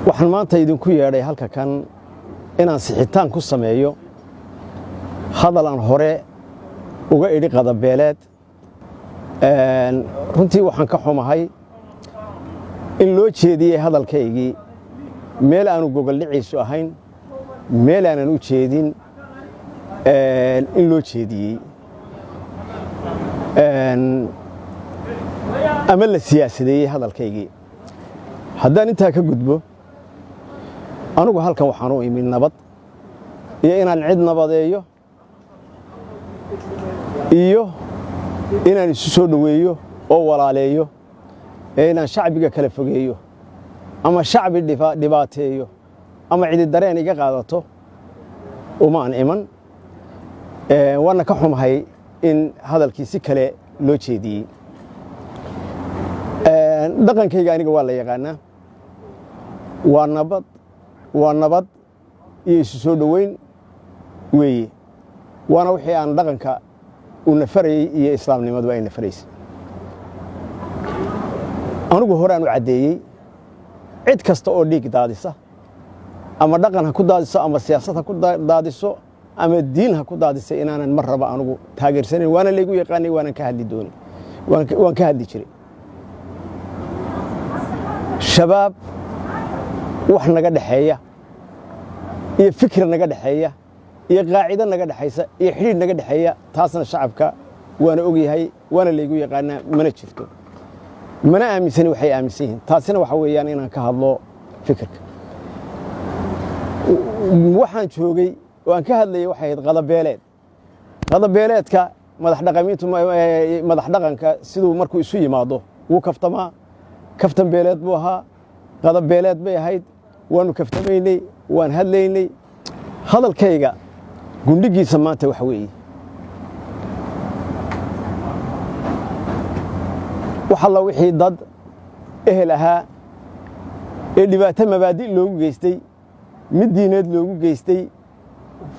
waxaan maanta idinku yeedhay halka kan inaan sixitaan ku sameeyo hadal aan hore uga idhi qadabeeleed. runtii waxaan ka xumahay in loo jeediyey hadalkaygii meel aanu gogoldhiciisu ahayn, meel aanan u jeedin in loo jeediyey ama la siyaasadeeyey hadalkaygii. haddaan intaa ka gudbo, anugu halkan waxaan u imi nabad iyo inaan cid nabadeeyo iyo inaan isu soo dhoweeyo oo walaaleeyo, inaan shacbiga kala fogeeyo ama shacbi dhibaateeyo ama cidi dareen iga qaadato umaan iman. waana ka xumahay in hadalkii si kale loo jeediyey. dhaqankayga aniga waa la yaqaanaa, waa nabad iyo isu soo dhoweyn weeye. waana wixii aan dhaqanka u nafarayey iyo islaamnimadu ay nafaraysay. anugu horaan u caddeeyey cid kasta oo dhiig daadisa ama dhaqan ha ku daadiso ama siyaasad ha ku daadiso ama diin ha ku daadisa inaanan mar raba anugu taageersanayn. waana laygu yaqaanay, waanan ka hadli doonay, waan ka hadli jiray. shabaab wax naga dhexeeya iyo fikir naga dhexeeya iyo qaacido naga dhexaysa iyo xidhiidh naga dhexeeya, taasna shacabka waana ogyahay, waana laygu yaqaanaa, mana jirto, mana aaminsani waxay aaminsan yihiin. taasina waxa weeyaan inaan ka hadlo fikirka. waxaan joogay oo aan ka hadlayay waxay ahayd qadabeeleed. qadabeeleedka madax dhaqanka siduu markuu isu yimaado wuu kaftamaa. kaftan beeleed buu ahaa, qadabeeleed bay ahayd, waanu kaftamaynay, waan hadlaynay. hadalkayga gundhigiisa maanta waxa weeye wax alla wixii dad ehel ahaa ee dhibaato mabaadi' loogu geystay, mid diineed loogu geystay,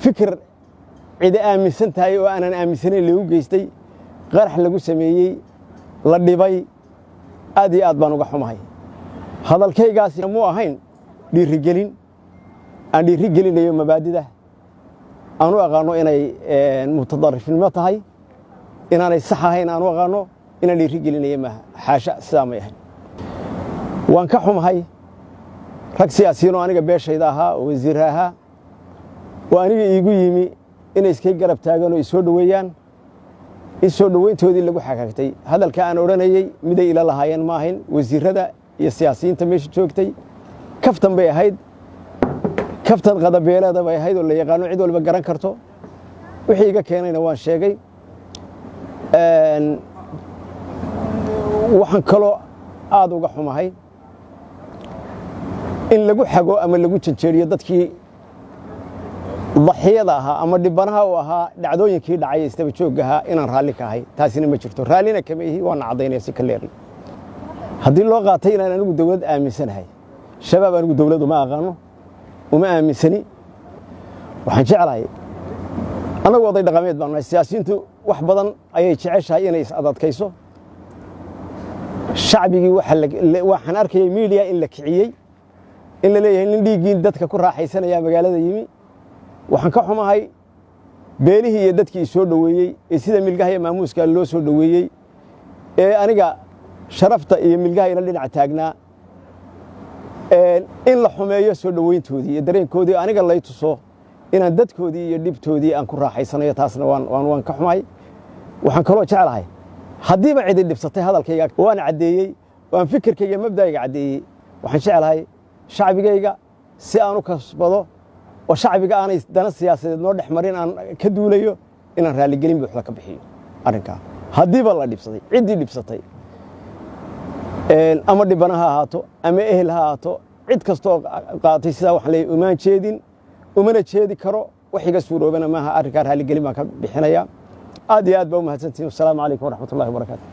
fikir cidi aaminsan tahay oo aanan aaminsanayn loogu geystay, qarax lagu sameeyey, la dhibay, aad iyo aad baan uga xumahay. hadalkaygaasi muu ahayn dhiirigelin aan dhiirigelinayo mabaadida aan u aqaano inay mutadarrifinimo tahay, inaanay sax ahayn aan u aqaano inaan dhiirigelinayo maaha. xaasha, sidaa may ahayn. waan ka xumahay rag siyaasiyiin oo aniga beeshayda ahaa oo wasiirra ahaa oo aniga iigu yimi inay iskay garab taagaan oo isoo dhoweeyaan, in soo dhoweyntoodii lagu xagaagtay. hadalka aan odhanayey miday ila lahaayeen ma ahayn. wasiirrada iyo siyaasiyiinta meesha joogtay kaftan bay ahayd, kaftan qadabeeleeda bay ahayd oo la yaqaano, cid walba garan karto. wixii iga keenayna waan sheegay. waxaan kaloo aad uga xumahay in lagu xago ama lagu janjeeriyo dadkii daxiyada ahaa ama dhibanaha u ahaa dhacdooyinkii dhacay istaba joogga ahaa inaan raalli ka ahay. taasina ma jirto, raallina kama ihi, waana caddaynaya si ka leerin. haddii loo qaatay inaan anigu dawlad aaminsanahay, shabaab anigu dawlad uma aqaano, uma aaminsani. waxaan jeclahay, annagu oday dhaqameed baan nahay. siyaasiyiintu wax badan ayay jeceshahay inay is-adadkayso. shacbigii waxaan arkayay miidiya in la kiciyey, in la leeyahay nin dhiiggii dadka ku raaxaysanaya magaalada yimi. waxaan ka xumahay beelihii iyo dadkii soo dhoweeyey ee sida milgaha iyo maamuuska loo soo dhoweeyey ee aniga sharafta iyo milgaha ila dhinac taagnaa, in la xumeeyo soo dhoweyntoodii iyo dareenkoodii aniga lay tuso inaan dadkoodii iyo dhibtoodii aan ku raaxaysanayo. taasna waan ka xumahay. waxaan kaloo jeclahay haddiiba cidi dhibsatay hadalkayga waan caddeeyey, waan fikirkayga mabda'ayga caddeeyey. waxaan jeclahay shacbigayga si aan u kasbado oo shacbiga aanay dana siyaasadeed noo dhex marin aan ka duulayo, inaan raaligelin buuxda ka bixiyo arrinkaa. haddiiba la dhibsaday, ciddii dhibsatay ama dhibana ha ahaato ama ehel ha ahaato, cid kastoo qaatay sidaa waxaan leeyahay umaan jeedin, umana jeedi karo. wax iga suuroobana maaha. arrinkaa raaligelin baan ka bixinayaa. aad iyo aad baa u mahadsantihiin. wasalaamu calaykum waraxmatullahi wabarakaatu.